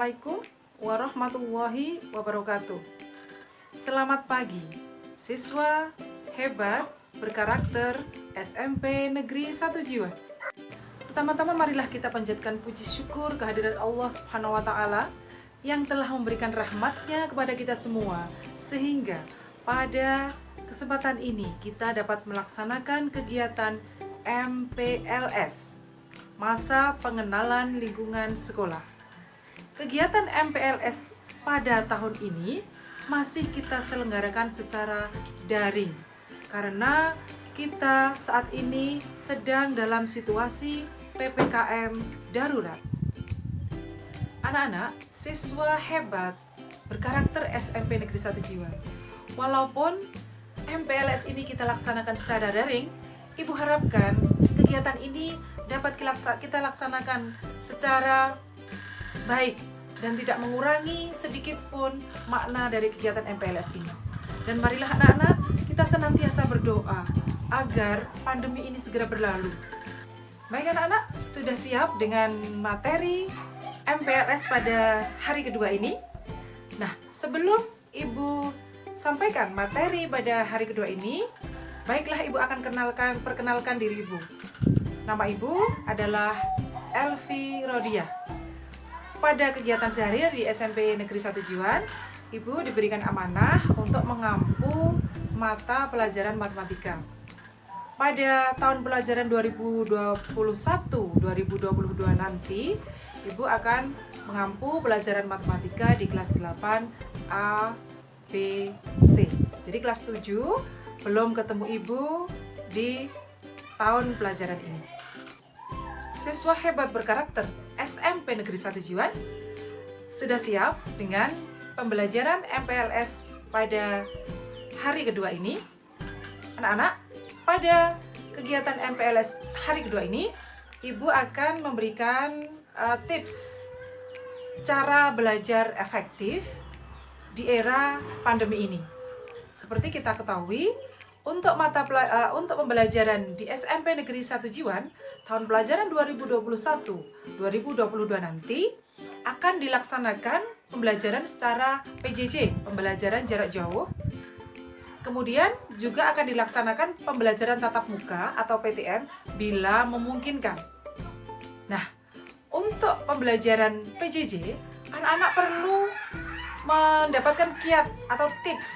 Assalamualaikum warahmatullahi wabarakatuh. Selamat pagi, siswa hebat berkarakter SMP Negeri 1 Jiwa. Pertama-tama marilah kita panjatkan puji syukur kehadirat Allah Subhanahu wa Ta'ala yang telah memberikan rahmatnya kepada kita semua, sehingga pada kesempatan ini kita dapat melaksanakan kegiatan MPLS, Masa Pengenalan Lingkungan Sekolah. Kegiatan MPLS pada tahun ini masih kita selenggarakan secara daring karena kita saat ini sedang dalam situasi PPKM darurat. Anak-anak, siswa hebat berkarakter SMP Negeri 1 Jiwa. Walaupun MPLS ini kita laksanakan secara daring, Ibu harapkan kegiatan ini dapat kita laksanakan secara baik dan tidak mengurangi sedikit pun makna dari kegiatan MPLS ini. Dan marilah anak-anak kita senantiasa berdoa agar pandemi ini segera berlalu. Baik anak-anak, sudah siap dengan materi MPLS pada hari kedua ini? Nah, sebelum Ibu sampaikan materi pada hari kedua ini, baiklah Ibu akan perkenalkan diri Ibu. Nama Ibu adalah Elvi Rodia. Pada kegiatan sehari-hari di SMP Negeri 1 Jiwa, Ibu diberikan amanah untuk mengampu mata pelajaran matematika. Pada tahun pelajaran 2021-2022 nanti, Ibu akan mengampu pelajaran matematika di kelas 8 A, B, C. Jadi kelas 7 belum ketemu Ibu di tahun pelajaran ini. Siswa hebat berkarakter SMP Negeri 1 Jiwa sudah siap dengan pembelajaran MPLS pada hari kedua ini. Anak-anak, pada kegiatan MPLS hari kedua ini, Ibu akan memberikan tips cara belajar efektif di era pandemi ini. Seperti kita ketahui, untuk pembelajaran di SMP Negeri 1 Jiwa tahun pelajaran 2021-2022 nanti akan dilaksanakan pembelajaran secara PJJ, pembelajaran jarak jauh. Kemudian juga akan dilaksanakan pembelajaran tatap muka atau PTM bila memungkinkan. Nah, untuk pembelajaran PJJ, anak-anak perlu mendapatkan kiat atau tips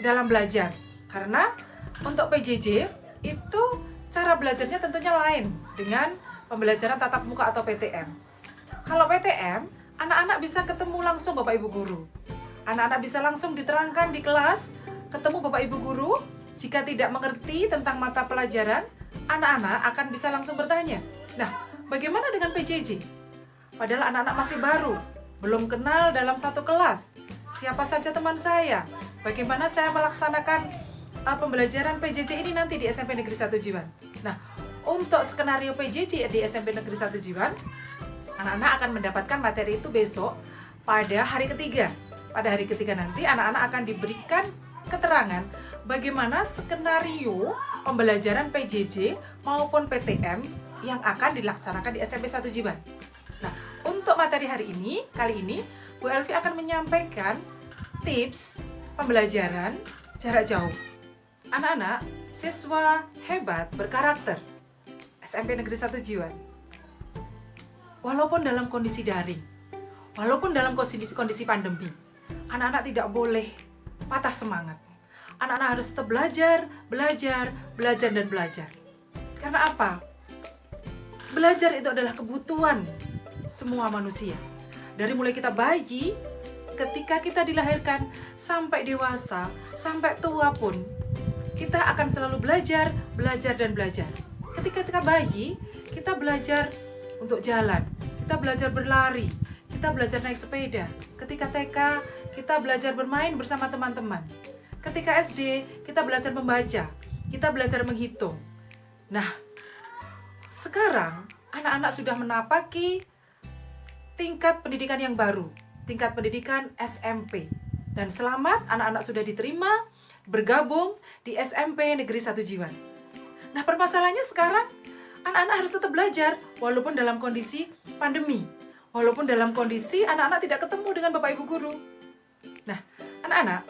dalam belajar. Karena untuk PJJ itu cara belajarnya tentunya lain dengan pembelajaran tatap muka atau PTM. Kalau PTM, anak-anak bisa ketemu langsung Bapak Ibu Guru. Anak-anak bisa langsung diterangkan di kelas, ketemu Bapak Ibu Guru. Jika tidak mengerti tentang mata pelajaran, anak-anak akan bisa langsung bertanya. Nah, bagaimana dengan PJJ? Padahal anak-anak masih baru, belum kenal dalam satu kelas. Siapa saja teman saya? Bagaimana saya melaksanakan pembelajaran PJJ ini nanti di SMP Negeri 1 Jiwa? Nah, untuk skenario PJJ di SMP Negeri 1 Jiwa, anak-anak akan mendapatkan materi itu besok pada hari ketiga. Pada hari ketiga nanti anak-anak akan diberikan keterangan bagaimana skenario pembelajaran PJJ maupun PTM yang akan dilaksanakan di SMP 1 Jiwa. Nah, untuk materi hari ini, kali ini Bu Elvi akan menyampaikan tips pembelajaran jarak jauh. Anak-anak, siswa hebat berkarakter SMP Negeri 1 Jiwa. Walaupun dalam kondisi daring, walaupun dalam kondisi pandemi, anak-anak tidak boleh patah semangat. Anak-anak harus tetap belajar, dan belajar. Karena apa? Belajar itu adalah kebutuhan semua manusia. Dari mulai kita bayi, ketika kita dilahirkan, sampai dewasa, sampai tua pun, kita akan selalu belajar, dan belajar. Ketika kita bayi, kita belajar untuk jalan, kita belajar berlari, kita belajar naik sepeda. Ketika TK, kita belajar bermain bersama teman-teman. Ketika SD, kita belajar membaca, kita belajar menghitung. Nah, sekarang anak-anak sudah menapaki tingkat pendidikan yang baru, tingkat pendidikan SMP. Dan selamat, anak-anak sudah diterima bergabung di SMP Negeri 1 Jiwa. Nah, permasalahannya sekarang anak-anak harus tetap belajar walaupun dalam kondisi pandemi, walaupun dalam kondisi anak-anak tidak ketemu dengan Bapak Ibu guru. Nah, anak-anak,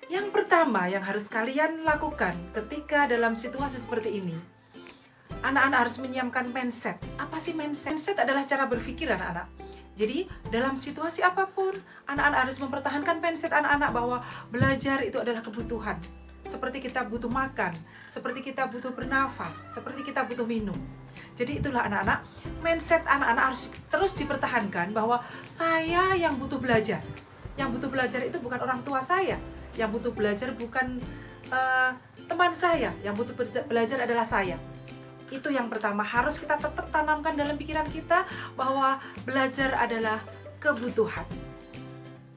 yang pertama yang harus kalian lakukan ketika dalam situasi seperti ini, anak-anak harus menyiapkan mindset. Apa sih mindset? Mindset adalah cara berpikir anak-anak. Jadi dalam situasi apapun, anak-anak harus mempertahankan mindset anak-anak bahwa belajar itu adalah kebutuhan. Seperti kita butuh makan, seperti kita butuh bernafas, seperti kita butuh minum. Jadi itulah anak-anak, mindset anak-anak harus terus dipertahankan bahwa saya yang butuh belajar. Yang butuh belajar itu bukan orang tua saya, yang butuh belajar bukan teman saya, yang butuh belajar adalah saya. Itu yang pertama, harus kita tetap tanamkan dalam pikiran kita bahwa belajar adalah kebutuhan.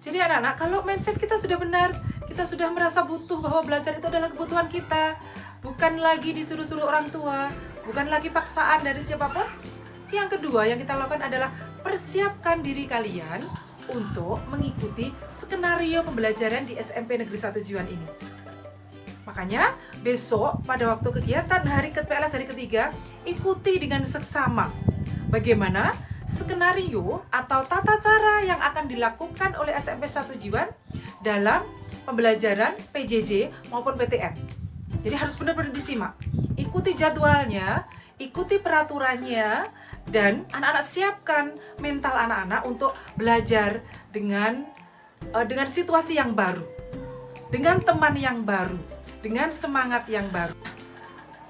Jadi anak-anak, kalau mindset kita sudah benar, kita sudah merasa butuh bahwa belajar itu adalah kebutuhan kita, bukan lagi disuruh-suruh orang tua, bukan lagi paksaan dari siapapun. Yang kedua yang kita lakukan adalah persiapkan diri kalian untuk mengikuti skenario pembelajaran di SMP Negeri 1 Jiwan ini. Makanya besok pada waktu kegiatan hari PLS hari ketiga, ikuti dengan seksama bagaimana skenario atau tata cara yang akan dilakukan oleh SMP 1 Jiwan dalam pembelajaran PJJ maupun PTM. Jadi harus benar-benar disimak. Ikuti jadwalnya, ikuti peraturannya, dan anak-anak siapkan mental anak-anak untuk belajar dengan situasi yang baru, dengan teman yang baru, dengan semangat yang baru.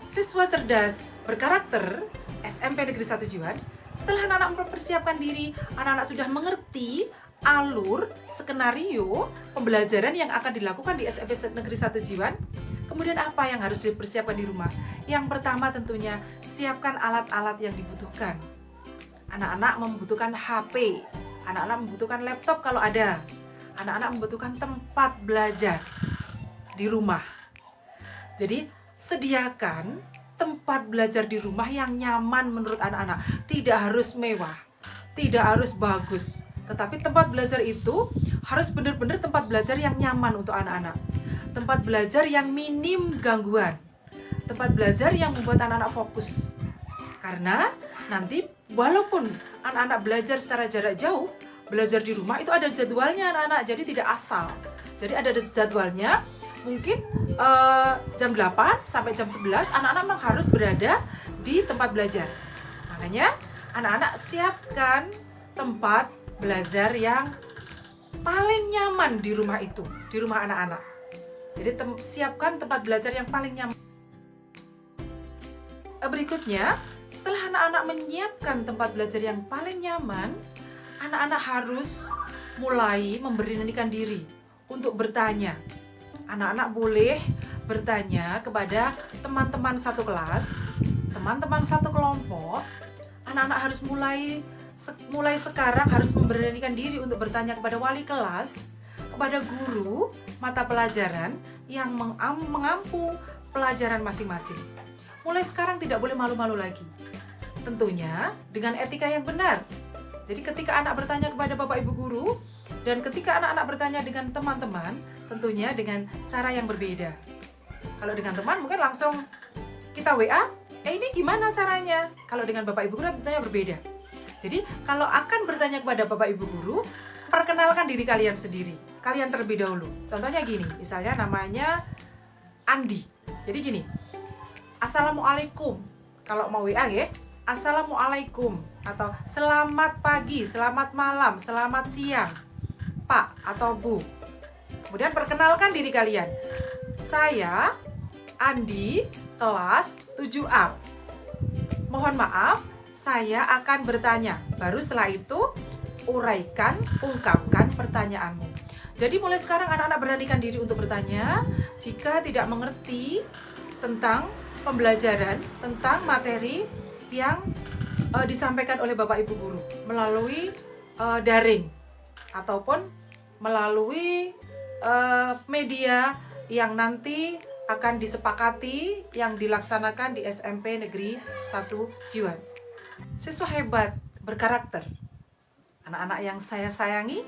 Siswa cerdas berkarakter SMP Negeri 1 Jiwan, setelah anak-anak mempersiapkan diri, anak-anak sudah mengerti alur skenario pembelajaran yang akan dilakukan di SMP Negeri 1 Jiwan. Kemudian apa yang harus dipersiapkan di rumah? Yang pertama tentunya siapkan alat-alat yang dibutuhkan. Anak-anak membutuhkan HP, anak-anak membutuhkan laptop kalau ada. Anak-anak membutuhkan tempat belajar di rumah. Jadi sediakan tempat belajar di rumah yang nyaman menurut anak-anak. Tidak harus mewah, tidak harus bagus, tetapi tempat belajar itu harus benar-benar tempat belajar yang nyaman untuk anak-anak. Tempat belajar yang minim gangguan. Tempat belajar yang membuat anak-anak fokus. Karena nanti walaupun anak-anak belajar secara jarak jauh, belajar di rumah itu ada jadwalnya anak-anak, jadi tidak asal. Jadi ada jadwalnya. Mungkin jam 8 sampai jam 11 anak-anak memang harus berada di tempat belajar. Makanya anak-anak siapkan tempat belajar yang paling nyaman di rumah itu, di rumah anak-anak. Jadi siapkan tempat belajar yang paling nyaman. Berikutnya, setelah anak-anak menyiapkan tempat belajar yang paling nyaman, anak-anak harus mulai memberanikan diri untuk bertanya. Anak-anak boleh bertanya kepada teman-teman satu kelas, teman-teman satu kelompok. Anak-anak harus mulai sekarang harus memberanikan diri untuk bertanya kepada wali kelas, kepada guru mata pelajaran yang mengampu pelajaran masing-masing. Mulai sekarang tidak boleh malu-malu lagi. Tentunya dengan etika yang benar. Jadi ketika anak bertanya kepada Bapak Ibu guru, dan ketika anak-anak bertanya dengan teman-teman, tentunya dengan cara yang berbeda. Kalau dengan teman mungkin langsung kita WA, ini gimana caranya? Kalau dengan Bapak Ibu guru tentunya berbeda. Jadi kalau akan bertanya kepada Bapak Ibu guru, perkenalkan diri kalian sendiri. Kalian terlebih dahulu. Contohnya gini, misalnya namanya Andi. Jadi gini, Assalamualaikum. Kalau mau WA ya, Assalamualaikum. Atau selamat pagi, selamat malam, selamat siang, Pak atau Bu. Kemudian perkenalkan diri kalian. Saya Andi, kelas 7A. Mohon maaf, saya akan bertanya. Baru setelah itu uraikan, ungkapkan pertanyaanmu. Jadi mulai sekarang anak-anak beranikan diri untuk bertanya jika tidak mengerti tentang pembelajaran, tentang materi yang disampaikan oleh Bapak Ibu guru melalui daring ataupun melalui media yang nanti akan disepakati yang dilaksanakan di SMP Negeri 1 Jiwan. Siswa hebat, berkarakter, anak-anak yang saya sayangi,